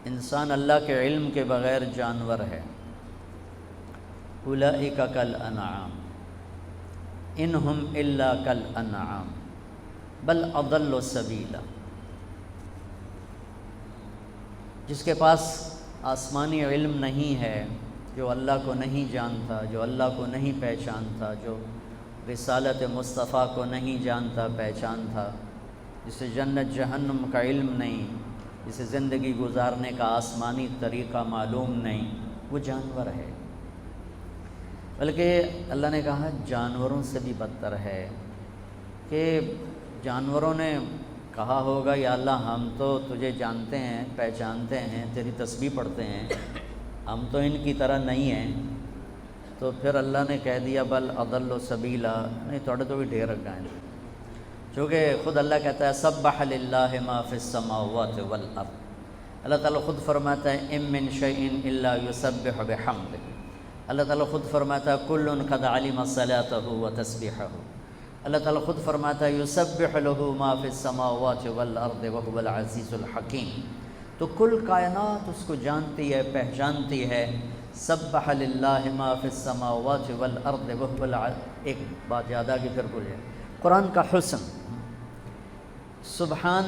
انسان اللہ کے علم کے بغیر جانور ہے۔ اولئک کالانعام ان ہم الا کالانعام بل اضل سبیلا۔ جس کے پاس آسمانی علم نہیں ہے، جو اللہ کو نہیں جانتا، جو اللہ کو نہیں پہچانتا، جو رسالت مصطفیٰ کو نہیں جانتا پہچانتا، جسے جنت جہنم کا علم نہیں، جسے زندگی گزارنے کا آسمانی طریقہ معلوم نہیں، وہ جانور ہے۔ بلکہ اللہ نے کہا جانوروں سے بھی بدتر ہے، کہ جانوروں نے کہا ہوگا یا اللہ ہم تو تجھے جانتے ہیں، پہچانتے ہیں، تیری تسبیح پڑھتے ہیں، ہم تو ان کی طرح نہیں ہیں۔ تو پھر اللہ نے کہہ دیا بل اضل سبیلا، نہیں تھوڑے تو بھی ڈھیر رکھا ہے، چونکہ خود اللہ کہتا ہے سبح للہ ما فی السماوات والارض۔ اللہ تعالیٰ خود فرماتا ہے ام من شیء الا یسبح بحمدہ۔ اللہ تعالیٰ خود فرماتا ہے کل قد علم صلاتہ وتسبیحہ۔ اللہ تعالیٰ خود فرماتا ہے یسبح لہ ما فی السماوات والارض وہو العزیز الحکیم۔ تو کل کائنات اس کو جانتی ہے، پہچانتی ہے۔ سبح للہ ما فی السماوات والارض وہو ایک بات یاد آ گئی پھر بھول جائے، قرآن کا حسن۔ سبحان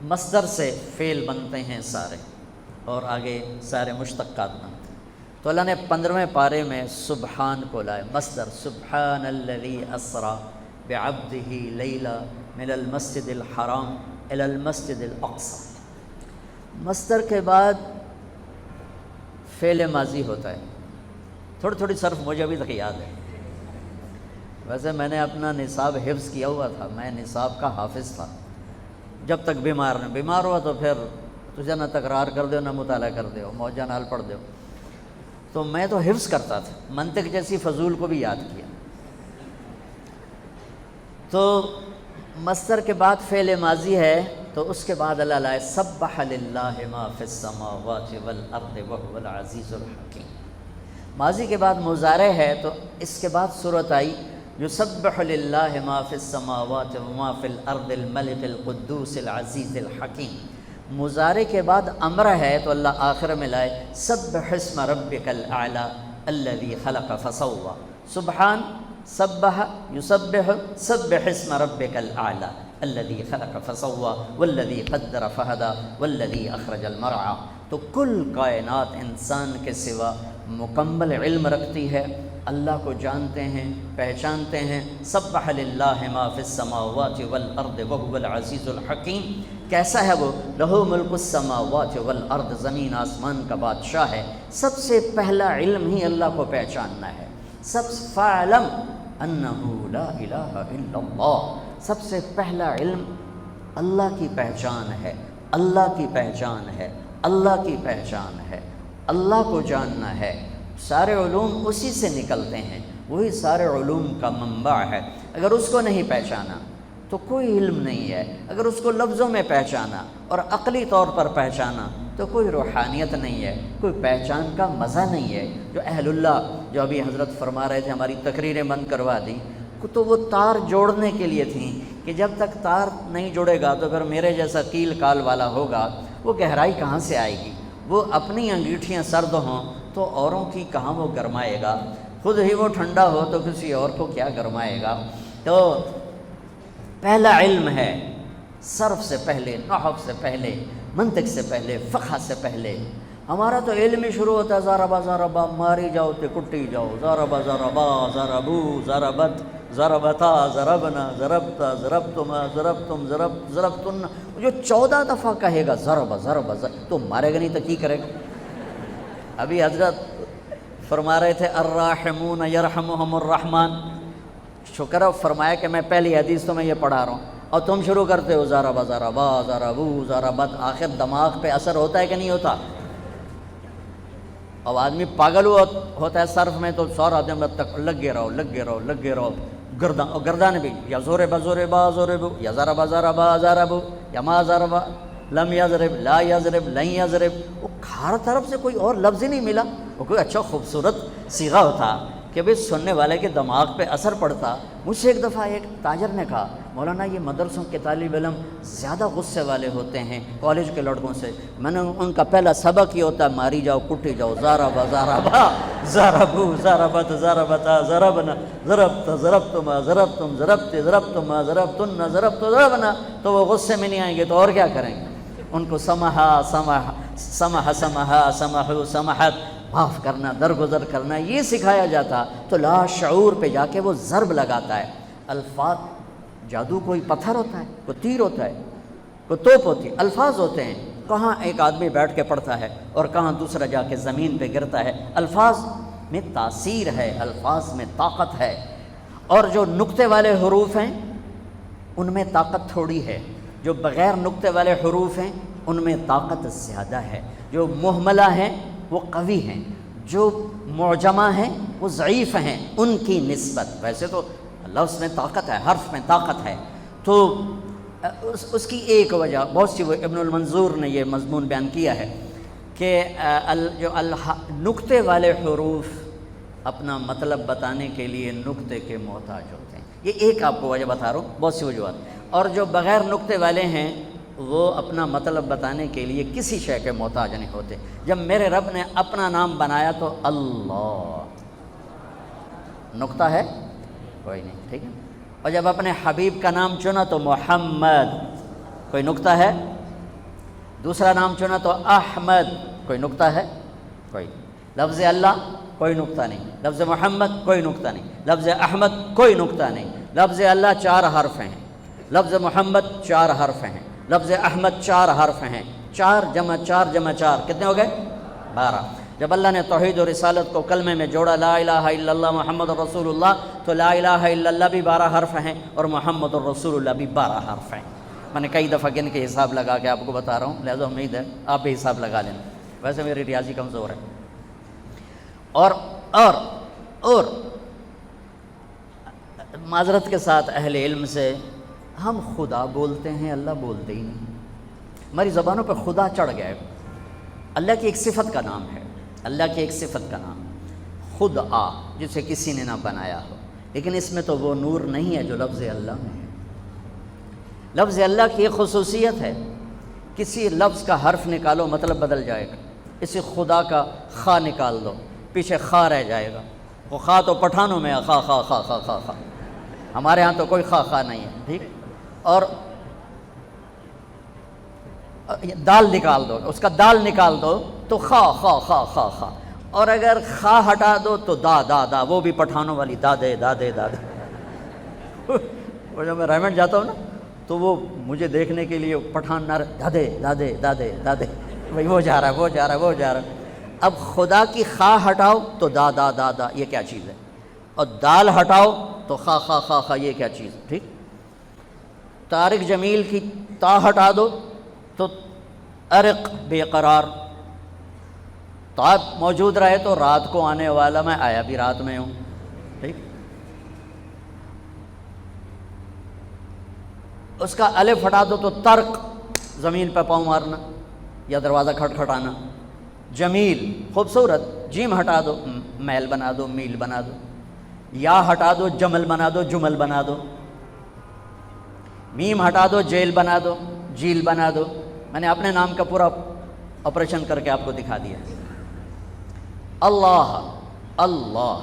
مصدر سے فعل بنتے ہیں سارے، اور آگے سارے مشتقات بنتے ہیں۔ تو اللہ نے 15ویں پارے میں سبحان کو لائے، مصدر سبحان الذی اسری بعبدہ لیلا من المسجد الحرام الی المسجد الاقصی۔ مصدر کے بعد فعل ماضی ہوتا ہے۔ تھوڑی تھوڑی صرف مجھے ابھی تک یاد ہے، ویسے میں نے اپنا نصاب حفظ کیا ہوا تھا، میں نصاب کا حافظ تھا جب تک بیمار ہوا تو پھر تجھے نہ تکرار کر دو نہ مطالعہ کر دو، موجہ نال پڑھ دو۔ تو میں تو حفظ کرتا تھا، منطق جیسی فضول کو بھی یاد کیا۔ تو مصدر کے بعد فعل ماضی ہے، تو اس کے بعد اللہ لائے سبح للہ ما فی السماوات والارض وہو العزیز الحکیم۔ ماضی کے بعد مضارع ہے، تو اس کے بعد صورت آئی یسبح للہ ما فی السماوات وما فی الارض الملک القدوس العزیز الحکیم۔ مضارع کے بعد امر ہے، تو اللہ آخر میں لائے سبح اسم ربک الاعلی الذی خلق فسوی۔ سبحان، سبح، یسبح، سبح اسم ربک الاعلی الذی خلق فسوی والذی قدر فہدی والذی اخرج المرعی۔ تو کل کائنات انسان کے سوا مکمل علم رکھتی ہے، اللہ کو جانتے ہیں، پہچانتے ہیں۔ سبح للہ ما فی السماوات والارض وہو العزیز الحکیم۔ کیسا ہے وہ؟ لہ ملک السماوات والارض، زمین آسمان کا بادشاہ ہے۔ سب سے پہلا علم ہی اللہ کو پہچاننا ہے۔ فاعلم انہ لا الہ الا اللہ، سب سے پہلا علم اللہ کی پہچان ہے، اللہ کی پہچان ہے، اللہ کی پہچان ہے، اللہ کو جاننا ہے۔ سارے علوم اسی سے نکلتے ہیں، وہی سارے علوم کا منبع ہے۔ اگر اس کو نہیں پہچانا تو کوئی علم نہیں ہے، اگر اس کو لفظوں میں پہچانا اور عقلی طور پر پہچانا تو کوئی روحانیت نہیں ہے، کوئی پہچان کا مزہ نہیں ہے۔ جو اہل اللہ، جو ابھی حضرت فرما رہے تھے، ہماری تقریریں بند کروا دی، تو وہ تار جوڑنے کے لیے تھیں کہ جب تک تار نہیں جڑے گا تو پھر میرے جیسا کیل کال والا ہوگا، وہ گہرائی کہاں سے آئے گی؟ وہ اپنی انگیٹھیاں سرد ہوں تو اوروں کی کہاں وہ گرمائے گا؟ خود ہی وہ ٹھنڈا ہو تو کسی اور کو کیا گرمائے گا؟ تو پہلا علم ہے، صرف سے پہلے، نحو سے پہلے، منطق سے پہلے، فقہ سے پہلے۔ ہمارا تو علم ہی شروع ہوتا ہے ضربا ضربا، ماری جاؤ تے کٹی جاؤ، ضربا ضربا، ضربو ضربت، ضربتا ضربنا، ضربتا ضربتما، ضربتم ضربتن، جو 14 دفعہ کہے گا ضربا ضربا تو مارے گا نہیں تو کی کرے گا؟ ابھی حضرت فرما رہے تھے الراحمون یرحمہم الرحمن، شکر ہے فرمایا کہ میں پہلی حدیث تو میں یہ پڑھا رہا ہوں اور تم شروع کرتے ہو ضربا ضربا، ضربو ضربت۔ آخر دماغ پہ اثر ہوتا ہے کہ نہیں ہوتا؟ اب آدمی پاگل ہوتا ہے صرف میں تو سورا دن تک لگے رہو لگے رہو لگے رہو، گردان بھی یا زوربا زوربا زوربو، یا ضربا ضربا ضربو، یا ما ضربا لم یضرب لا یضرب لن یضرب۔ وہ ہر طرف سے کوئی اور لفظ ہی نہیں ملا۔ وہ کوئی اچھا خوبصورت صیغہ ہوتا کہ بھئی سننے والے کے دماغ پہ اثر پڑتا۔ مجھ سے ایک دفعہ ایک تاجر نے کہا مولانا یہ مدرسوں کے طالب علم زیادہ غصے والے ہوتے ہیں کالج کے لڑکوں سے۔ میں نے ان کا پہلا سبق یہ ہوتا ہے ماری جاؤ کٹی جاؤ، زاربا زاربا زاربو زاربت زاربتا زربنا ضربت ضربتما ضربتم ضربت ضربتما ضربتن ضربت ضربنا، تو وہ غصے میں نہیں آئیں گے تو اور کیا کریں گے؟ ان کو سمحا سمح سمح سمحا سمحو سمحت، معاف کرنا، درگزر کرنا، یہ سکھایا جاتا تو لا شعور پہ جا کے وہ ضرب لگاتا ہے۔ الفاظ جادو کوئی پتھر ہوتا ہے، کوئی تیر ہوتا ہے، کوئی توپ ہوتی ہے، الفاظ ہوتے ہیں۔ کہاں ایک آدمی بیٹھ کے پڑھتا ہے اور کہاں دوسرا جا کے زمین پہ گرتا ہے۔ الفاظ میں تاثیر ہے، الفاظ میں طاقت ہے، اور جو نقطے والے حروف ہیں ان میں طاقت تھوڑی ہے، جو بغیر نقطے والے حروف ہیں ان میں طاقت زیادہ ہے، جو مہملہ ہیں وہ قوی ہیں، جو معجمہ ہیں وہ ضعیف ہیں ان کی نسبت۔ ویسے تو لفظ میں طاقت ہے، حرف میں طاقت ہے، تو اس کی ایک وجہ بہت سی، ابن المنظور نے یہ مضمون بیان کیا ہے کہ جو نقطے والے حروف اپنا مطلب بتانے کے لیے نقطے کے محتاج ہوتے ہیں، یہ ایک آپ کو وجہ بتا رہا ہوں، بہت سی وجوہات، اور جو بغیر نقطے والے ہیں وہ اپنا مطلب بتانے کے لیے کسی شے کے محتاج نہیں ہوتے۔ جب میرے رب نے اپنا نام بنایا تو اللہ، نقطہ ہے کوئی نہیں، ٹھیک ہے، اور جب اپنے حبیب کا نام چنا تو محمد، کوئی نقطہ ہے، دوسرا نام چنا تو احمد، کوئی نقطہ ہے کوئی، لفظ اللہ کوئی نقطہ نہیں، لفظ محمد کوئی نقطہ نہیں، لفظ احمد کوئی نقطہ نہیں، لفظ اللہ 4 حرف ہیں، لفظ محمد 4 حرف ہیں، لفظ احمد 4 حرف ہیں، 4 جمع 4 جمع 4 کتنے ہو گئے؟ 12۔ جب اللہ نے توحید و رسالت کو کلمے میں جوڑا لا الہ الا اللہ محمد الرسول اللہ، تو لا الہ الا اللہ بھی 12 حرف ہیں اور محمد الرسول اللہ بھی 12 حرف ہیں۔ میں نے کئی دفعہ گن کے حساب لگا کے آپ کو بتا رہا ہوں، لہذا امید ہے آپ بھی حساب لگا لینا، ویسے میری ریاضی کمزور ہے۔ اور معذرت کے ساتھ اہل علم سے، ہم خدا بولتے ہیں اللہ بولتے ہی نہیں، ہماری زبانوں پہ خدا چڑھ گیا ہے۔ اللہ کی ایک صفت کا نام ہے، اللہ کی ایک صفت کا نام خود آ، جسے کسی نے نہ بنایا ہو، لیکن اس میں تو وہ نور نہیں ہے جو لفظ اللہ میں ہے۔ لفظ اللہ کی ایک خصوصیت ہے، کسی لفظ کا حرف نکالو مطلب بدل جائے گا، اسی خدا کا خا نکال دو پیچھے خا رہ جائے گا، وہ خا تو پٹھانوں میں ہے، خا خا خا خا خا خا، ہمارے ہاں تو کوئی خا خا نہیں ہے، ٹھیک۔ اور دال نکال دو، اس کا دال نکال دو تو خا خا خا خا خا، اور اگر خا ہٹا دو تو دا دا دا، وہ بھی پٹھانوں والی دادے دادے دادے۔ وہ جب میں ریمنڈ جاتا ہوں نا تو وہ مجھے دیکھنے کے لیے پٹھان نہ دادے دادے دادے دادے، بھائی وہ جا رہا ہے وہ جا رہا ہے وہ جا رہا ہے۔ اب خدا کی خا ہٹاؤ تو دا دا دا دا، یہ کیا چیز ہے، اور دال ہٹاؤ تو خا خا خا خا، یہ کیا چیز ہے، ٹھیک۔ طارق جمیل کی تا ہٹا دو تو ارق بے قرار، تا موجود رہے تو رات کو آنے والا، میں آیا بھی رات میں ہوں، ٹھیک۔ اس کا الف ہٹا دو تو ترک، زمین پہ پاؤں مارنا یا دروازہ کھٹکھٹانا۔ جمیل خوبصورت، جیم ہٹا دو میل بنا دو میل بنا دو، یا ہٹا دو جمل بنا دو جمل بنا دو، میم ہٹا دو جیل بنا دو جیل بنا دو۔ میں نے اپنے نام کا پورا آپریشن کر کے آپ کو دکھا دیا۔ اللہ اللہ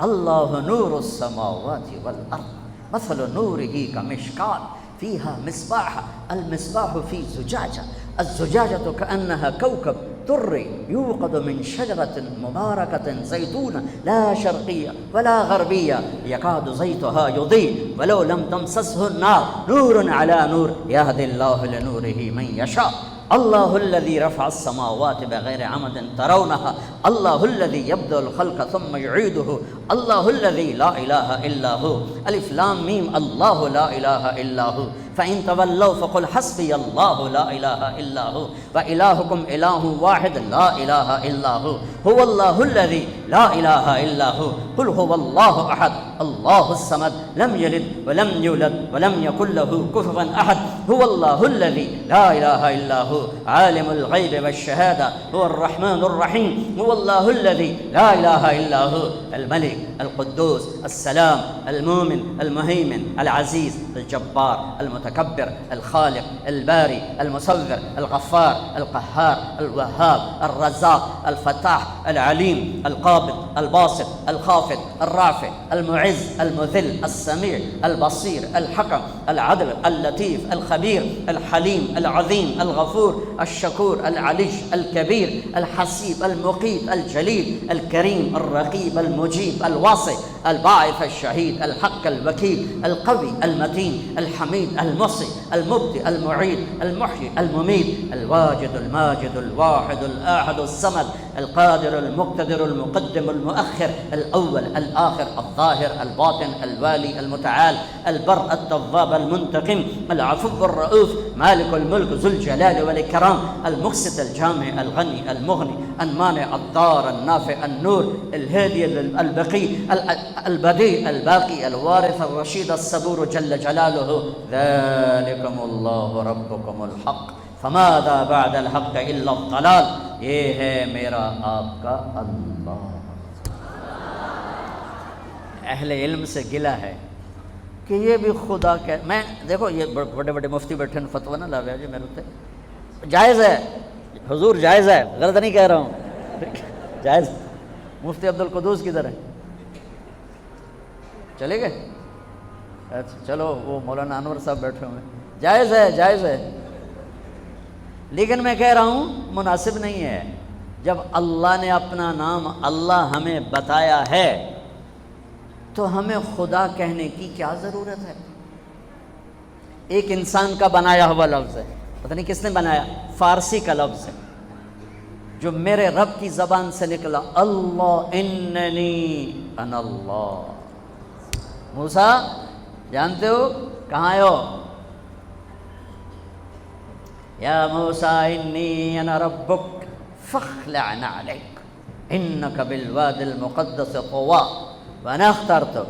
اللہ نور السماوات والارض مثل نورہ کمشکات فیہا مصباح المصباح فی زجاجہ الزجاجة كأنها كوكب دري يوقد من شجرة مباركة زيتونة لا شرقية ولا غربية يكاد زيتها يضيء ولو لم تمسسه النار نور على نور يهدي الله لنوره من يشاء الله الذي رفع السماوات بغير عمد ترونها الله الذي يبدأ الخلق ثم يعيده الله الذي لا إله إلا هو ألف لام ميم الله لا إله إلا هو فإن تولوا فقل حسبي الله لا إله إلا هو وإلهكم إله واحد لا إله إلا هو هو الله الذي لا الہ الا ہو قل هو اللہ احد اللہ الصمد لم یلد ولم یولد ولم یکن له کفوا احد هو اللہ الذی لا الہ الا ہو عالم الغیب والشہادہ هو الرحمن الرحیم هو اللہ الذی لا الہ الا ہو الملک القدوس السلام المومن المہیمن العزیز الجبار المتکبر الخالق الباری المصور الغفار القہار الوہاب الرزاق الفتاح العلیم القابض الباسط الخافض الرافع المعز المذل السمیع البصیر الحکم العدل اللطیف الخبیر الحلیم العظیم الغفور الشکور العلی الکبیر الحسیب المقیت الجلیل الکریم الرقیب المجیب الواسع الباعث الشہید الحق الوکیل القوی المتین الحمید المحصي المبدئ المعيد المحيي المميت الواجد الماجد الواحد الآحد الصمد القادر المقتدر المقدم المؤخر الأول الآخر الظاهر الباطن الوالي المتعال البر التواب المنتقم العفو الرؤوف مالك الملك ذو الجلال والإكرام المقسط الجامع الغني المغني المانع الضار النافع النور الهادي البقي البديع الباقي الوارث الرشيد الصبور جل جلاله ذلكم الله ربكم الحق فماذا بعد الحق الا الضلال. یہ ہے میرا آپ کا اللہ. اہل علم سے گلہ ہے کہ یہ بھی خدا کہ میں دیکھو یہ بڑے بڑے مفتی بیٹھے ہیں فتویٰ نہ لاویا جی میرے اتنے جائز ہے حضور جائز ہے غلط نہیں کہہ رہا ہوں جائز. مفتی عبدالقدوس کدھر ہے چلے گئے؟ اچھا چلو وہ مولانا انور صاحب بیٹھے ہوئے ہیں. جائز ہے جائز ہے لیکن میں کہہ رہا ہوں مناسب نہیں ہے. جب اللہ نے اپنا نام اللہ ہمیں بتایا ہے تو ہمیں خدا کہنے کی کیا ضرورت ہے؟ ایک انسان کا بنایا ہوا لفظ ہے, پتہ نہیں کس نے بنایا, فارسی کا لفظ ہے جو میرے رب کی زبان سے نکلا, اللہ اننی انا اللہ. موسیٰ جانتے ہو کہاں آئے ہو؟ یا موسیٰ انی انا ربک فاخلع نعلیک انک بالواد المقدس طویٰ وانا اخترتک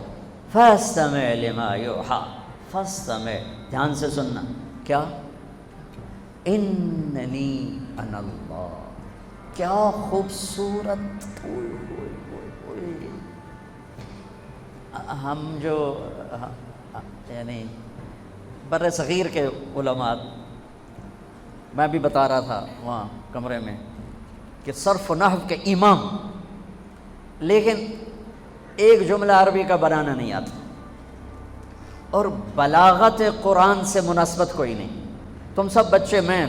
فاستمع لما یوحیٰ. فاستمع, دھیان سے سننا, کیا؟ اننی انا اللہ. کیا خوبصورت. ہم جو یعنی بر صغیر کے علماء, میں بھی بتا رہا تھا وہاں کمرے میں کہ صرف و نحو کے امام, لیکن ایک جملہ عربی کا بنانا نہیں آتا اور بلاغت قرآن سے مناسبت کوئی نہیں. تم سب بچے, میں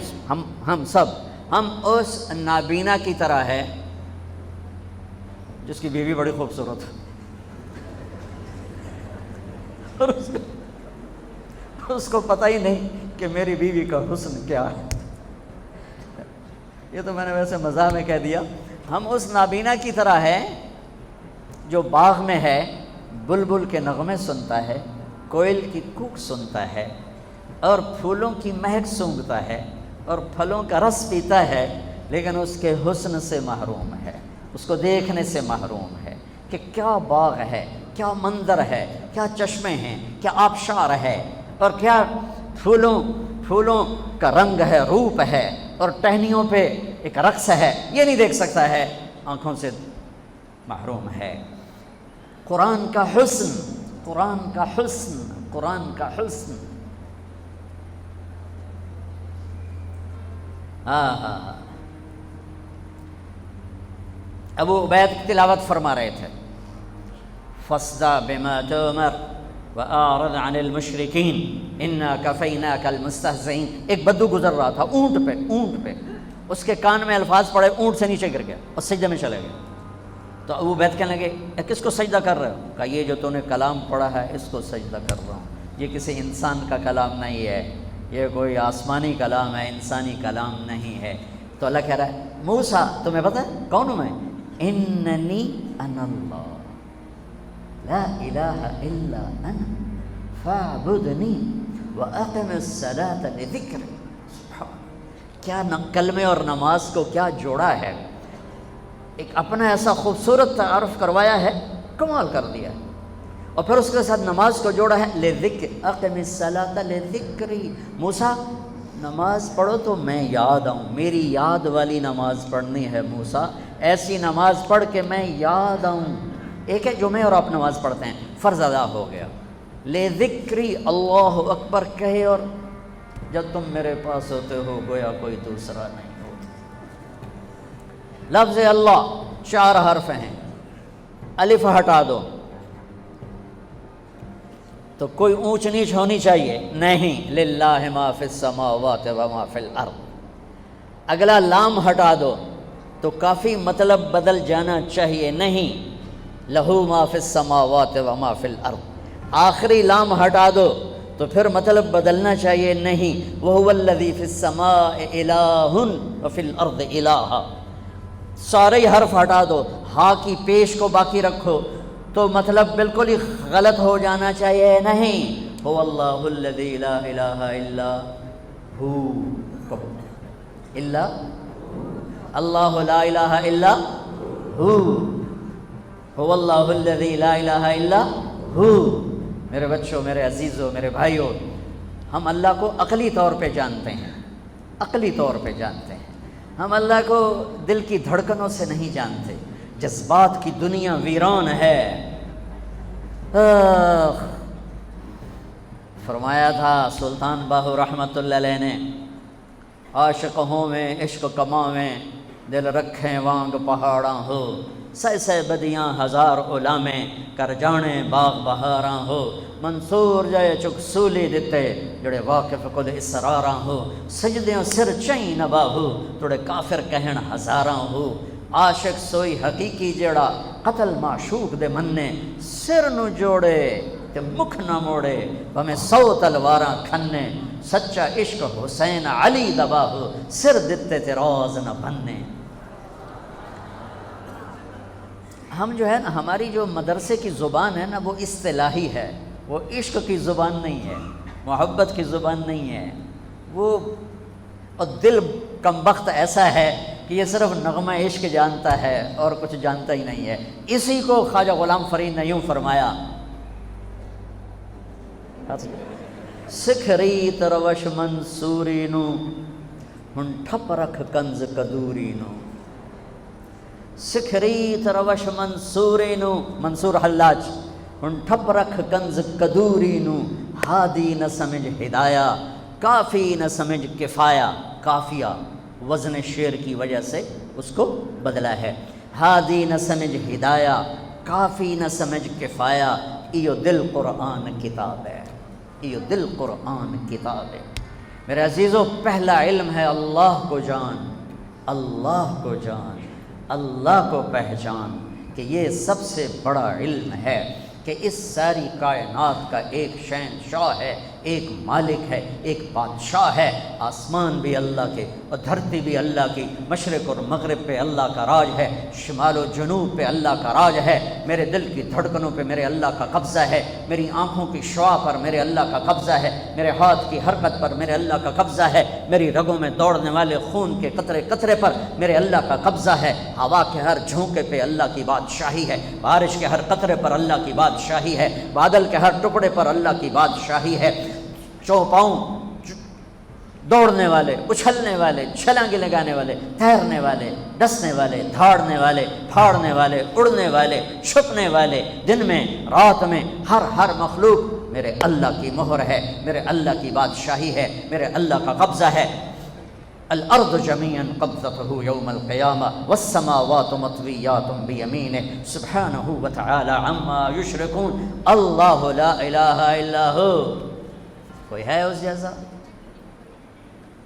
ہم اس نابینا کی طرح ہے جس کی بیوی بڑی خوبصورت ہے اور اس کو پتہ ہی نہیں کہ میری بیوی کا حسن کیا ہے. یہ تو میں نے ویسے مزاح میں کہہ دیا. ہم اس نابینا کی طرح ہے جو باغ میں ہے, بلبل کے نغمے سنتا ہے, کوئل کی کوک سنتا ہے اور پھولوں کی مہک سونگھتا ہے اور پھلوں کا رس پیتا ہے, لیکن اس کے حسن سے محروم ہے, اس کو دیکھنے سے محروم ہے کہ کیا باغ ہے, کیا منظر ہے, کیا چشمے ہیں, کیا آبشار ہے اور کیا پھولوں کا رنگ ہے, روپ ہے اور ٹہنیوں پہ ایک رقص ہے. یہ نہیں دیکھ سکتا ہے, آنکھوں سے محروم ہے. قرآن کا حسن, قرآن کا حسن, قرآن کا حسن. ہاں ابو عبید کی تلاوت فرما رہے تھے, فاصدع بما تؤمر وأعرض عن المشركين إنا كفيناك المستهزئين. ایک بدو گزر رہا تھا اونٹ پہ, اس کے کان میں الفاظ پڑے, اونٹ سے نیچے گر گیا اور سجدے میں چلے گئے. تو ابو عبید کہنے لگے کس کو سجدہ کر رہے ہو؟ کہا یہ جو تو نے کلام پڑھا ہے اس کو سجدہ کر رہا ہوں. یہ کسی انسان کا کلام نہیں ہے, یہ کوئی آسمانی کلام ہے, انسانی کلام نہیں ہے. تو اللہ کہہ رہا ہے موسیٰ تمہیں پتہ ہے کون ہوں میں؟ اننی انا اللہ لا الہ الا انا فاعبدنی واقم الصلاۃ لذکری. کیا کلمے اور نماز کو کیا جوڑا ہے. ایک اپنا ایسا خوبصورت تعارف کروایا ہے، کمال کر دیا ہے، اور پھر اس کے ساتھ نماز کو جوڑا ہے، لذکر اقم الصلاۃ لذکری، موسیٰ نماز پڑھو تو میں یاد آؤں، میری یاد والی نماز پڑھنی ہے موسیٰ، ایسی نماز پڑھ کے میں یاد آؤں۔ ایک ہے جو میں اور آپ نماز پڑھتے ہیں، فرض ادا ہو گیا، لذکری اللہ اکبر کہے، اور جب تم میرے پاس ہوتے ہو گویا کوئی دوسرا نہیں ہوتا۔ لفظ اللہ 4 حرف ہیں، الف ہٹا دو تو کوئی اونچ نیچ ہونی چاہیے نہیں، للہ ما فی السماوات و ما فی الارض۔ اگلا لام ہٹا دو تو کافی مطلب بدل جانا چاہیے نہیں، لہو ما فی السماوات و ما فی الارض۔ آخری لام ہٹا دو تو پھر مطلب بدلنا چاہیے نہیں، وہو الذی فی السماء الہ و فی الارض الہ۔ سارے ہی حرف ہٹا دو، ہا کی پیش کو باقی رکھو تو مطلب بالکل ہی غلط ہو جانا چاہیے نہیں، هو اللہ الذی لا الہ الا ہو، الا اللہ لا الہ الا ہو، هو اللہ الذی لا الہ الا ہو۔ میرے بچوں، میرے عزیزوں، میرے بھائیوں، ہم اللہ کو عقلی طور پہ جانتے ہیں، عقلی طور پہ جانتے ہیں، ہم اللہ کو دل کی دھڑکنوں سے نہیں جانتے، جذبات کی دنیا ویران ہے۔ فرمایا تھا سلطان باہو رحمۃ اللہ علیہ نے، عاشق ہوں میں عشق کماں میں، دل رکھیں وانگ پہاڑاں ہو، سہ سہ بدیاں ہزار علامے، کر جانے باغ بہاراں ہو، منصور جائے چک سولی دتے، جڑے واقف کل اسراراں ہو، سجدیاں سر چین نباہو، توڑے کافر کہن ہزاراں ہو، عاشق سوئی حقیقی جڑا، قتل معشوق دے مننے، سر نو جوڑے تے مکھ نہ موڑے، بھمیں 100 تلواراں کھنے، سچا عشق حسین علی دباہو، سر دتے تے روز نہ بننے۔ ہم جو ہے نا، ہماری جو مدرسے کی زبان ہے نا، وہ اصطلاحی ہے، وہ عشق کی زبان نہیں ہے، محبت کی زبان نہیں ہے، وہ اور دل کم بخت ایسا ہے کہ یہ صرف نغمہ عشق جانتا ہے اور کچھ جانتا ہی نہیں ہے۔ اسی کو خواجہ غلام فرید نے یوں فرمایا، سکھری تروش منصوری نو، ہن ٹھپ رکھ کنز کدوری نو، سکھری تروش منصوری نو، منصور حلاج، ہن ٹھپ رکھ کنز کدوری نو، ہادی نہ سمجھ ہدایہ، کافی نہ سمجھ کفایہ، کافیہ وزن شعر کی وجہ سے اس کو بدلا ہے، ہادی نہ سمجھ ہدایہ، کافی نہ سمجھ کفایہ، ایو دل قرآن کتاب ہے، ایو دل قرآن کتاب ہے۔ میرے عزیزو، پہلا علم ہے اللہ کو جان، اللہ کو جان، اللہ کو پہچان، کہ یہ سب سے بڑا علم ہے کہ اس ساری کائنات کا ایک شہنشاہ ہے، ایک مالک ہے، ایک بادشاہ ہے، آسمان بھی اللہ کے اور دھرتی بھی اللہ کی، مشرق اور مغرب پہ اللہ کا راج ہے، شمال و جنوب پہ اللہ کا راج ہے، میرے دل کی دھڑکنوں پہ میرے اللہ کا قبضہ ہے، میری آنکھوں کی شعاع پر میرے اللہ کا قبضہ ہے، میرے ہاتھ کی حرکت پر میرے اللہ کا قبضہ ہے، میری رگوں میں دوڑنے والے خون کے قطرے قطرے پر میرے اللہ کا قبضہ ہے، ہوا کے ہر جھونکے پہ اللہ کی بادشاہی ہے، بارش کے ہر قطرے پر اللہ کی بادشاہی ہے، بادل کے ہر ٹکڑے پر اللہ کی بادشاہی ہے، چوپاؤں دوڑنے والے، اچھلنے والے، چھلانگیں لگانے والے، تیرنے والے، ڈسنے والے، دھاڑنے والے، پھاڑنے والے، اڑنے والے، چھپنے والے، دن میں رات میں، ہر مخلوق میرے اللہ کی مہر ہے، میرے اللہ کی بادشاہی ہے، میرے اللہ کا قبضہ ہے۔ الارض جميعا قبضته يوم القيامة والسماوات مطويات بيمينه سبحانه وتعالى عما يشركون اللہ لا الہ الا ہو۔ کوئی ہے اس جیسا؟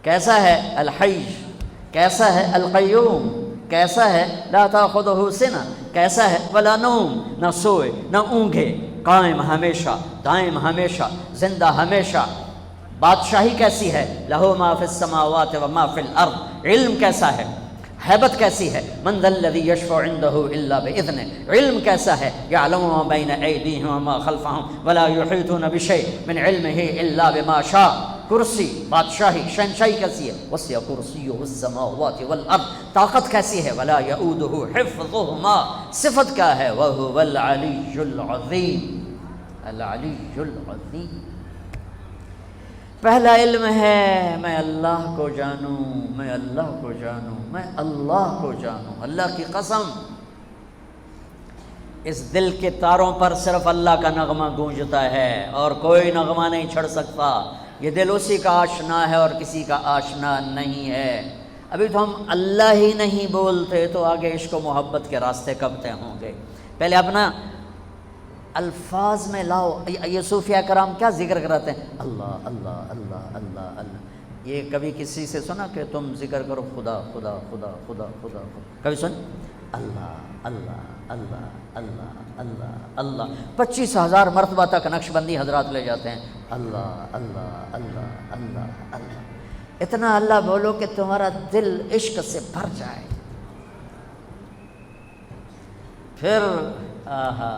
کیسا ہے الحی، کیسا ہے القیوم، کیسا ہے لا تاخذہ سنہ، کیسا ہے ولا نوم، نہ سوئے نہ اونگھے، قائم ہمیشہ، دائم ہمیشہ، زندہ ہمیشہ۔ بادشاہی کیسی ہے؟ لہو ما فی السماوات و ما فی الارض۔ علم کیسا ہے؟ ہیبت کیسی ہے؟ من ذا الذی یشفع عنده الا باذنہ۔ علم کیسا ہے؟ یعلم ما بین ایدیہم وما خلفہم ولا یحیطون بشیء من علمہ الا بما شاء۔ کرسی بادشاہی شہنشاہی کیسی ہے؟ وسع کرسیہ السماوات والارض، طاقت کیسی ہے؟ ولا یؤودہ حفظہما، صفت کیا ہے؟ وہو العلی العظیم، العلی العظیم۔ پہلا علم ہے میں اللہ کو جانوں، میں اللہ کو جانوں، میں اللہ کو جانوں۔ اللہ کی قسم اس دل کے تاروں پر صرف اللہ کا نغمہ گونجتا ہے اور کوئی نغمہ نہیں چھڑ سکتا۔ یہ دل اسی کا آشنا ہے اور کسی کا آشنا نہیں ہے۔ ابھی تو ہم اللہ ہی نہیں بولتے تو آگے عشق و محبت کے راستے کب طے ہوں گے؟ پہلے اپنا الفاظ میں لاؤ۔ یہ صوفیہ کرام کیا ذکر کراتے ہیں؟ اللہ اللہ اللہ اللہ اللہ۔ یہ کبھی کسی سے سنا کہ تم ذکر کرو خدا خدا خدا خدا خدا خدا؟ کبھی سن؟ اللہ اللہ اللہ اللہ اللہ اللہ 25,000 مرتبہ تک نقش بندی حضرات لے جاتے ہیں۔ اللہ اللہ اللہ اللہ اللہ، اتنا اللہ بولو کہ تمہارا دل عشق سے بھر جائے۔ پھر آہا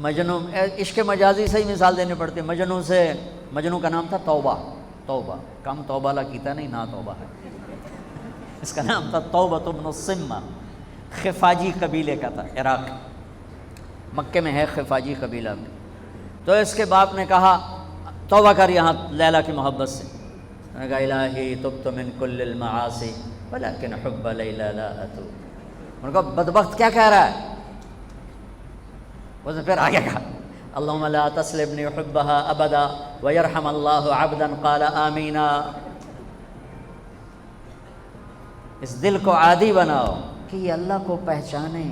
مجنوں، عشق مجازی سے ہی مثال دینی پڑتی ہے۔ مجنوں کا نام تھا توبہ، توبہ کم توبہ لا کیتا نہیں، نہ توبہ ہے، اس کا نام تھا توبہ بن الصمہ، خفاجی قبیلے کا تھا، عراق مکے میں ہے خفاجی قبیلہ میں۔ تو اس کے باپ نے کہا توبہ کر یہاں لیلا کی محبت سے۔ میں نے کہا الہی تبت من کل المعاصی ولکن حب لیلا لا اتوب۔ میں نے کہا بدبخت کیا کہہ رہا ہے؟ وہ پھر آگے کہا اللہم لا تسلبنی حبہا ابدا ویرحم اللہ عبدا قال آمینا۔ اس دل کو عادی بناؤ کہ یہ اللہ کو پہچانے،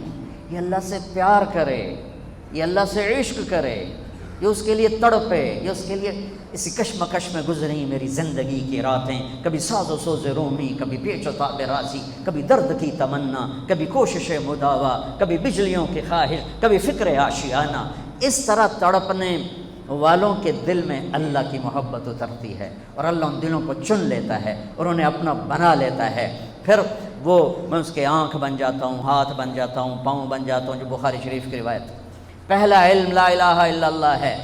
یہ اللہ سے پیار کرے، یہ اللہ سے عشق کرے، یہ اس کے لیے تڑپے، یہ اس کے لیے اسی کشمکش میں گزری میری زندگی کی راتیں، کبھی ساز و سوز رومی، کبھی پیچ و تاب راضی، کبھی درد کی تمنا، کبھی کوشش مداوا، کبھی بجلیوں کی خواہش، کبھی فکر آشیانہ۔ اس طرح تڑپنے والوں کے دل میں اللہ کی محبت اترتی ہے اور اللہ ان دلوں کو چن لیتا ہے اور انہیں اپنا بنا لیتا ہے۔ پھر وہ میں اس کے آنکھ بن جاتا ہوں، ہاتھ بن جاتا ہوں، پاؤں بن جاتا ہوں، جو بخاری شریف کی روایت ہے۔ پہلا علم لا الہ الا اللہ ہے،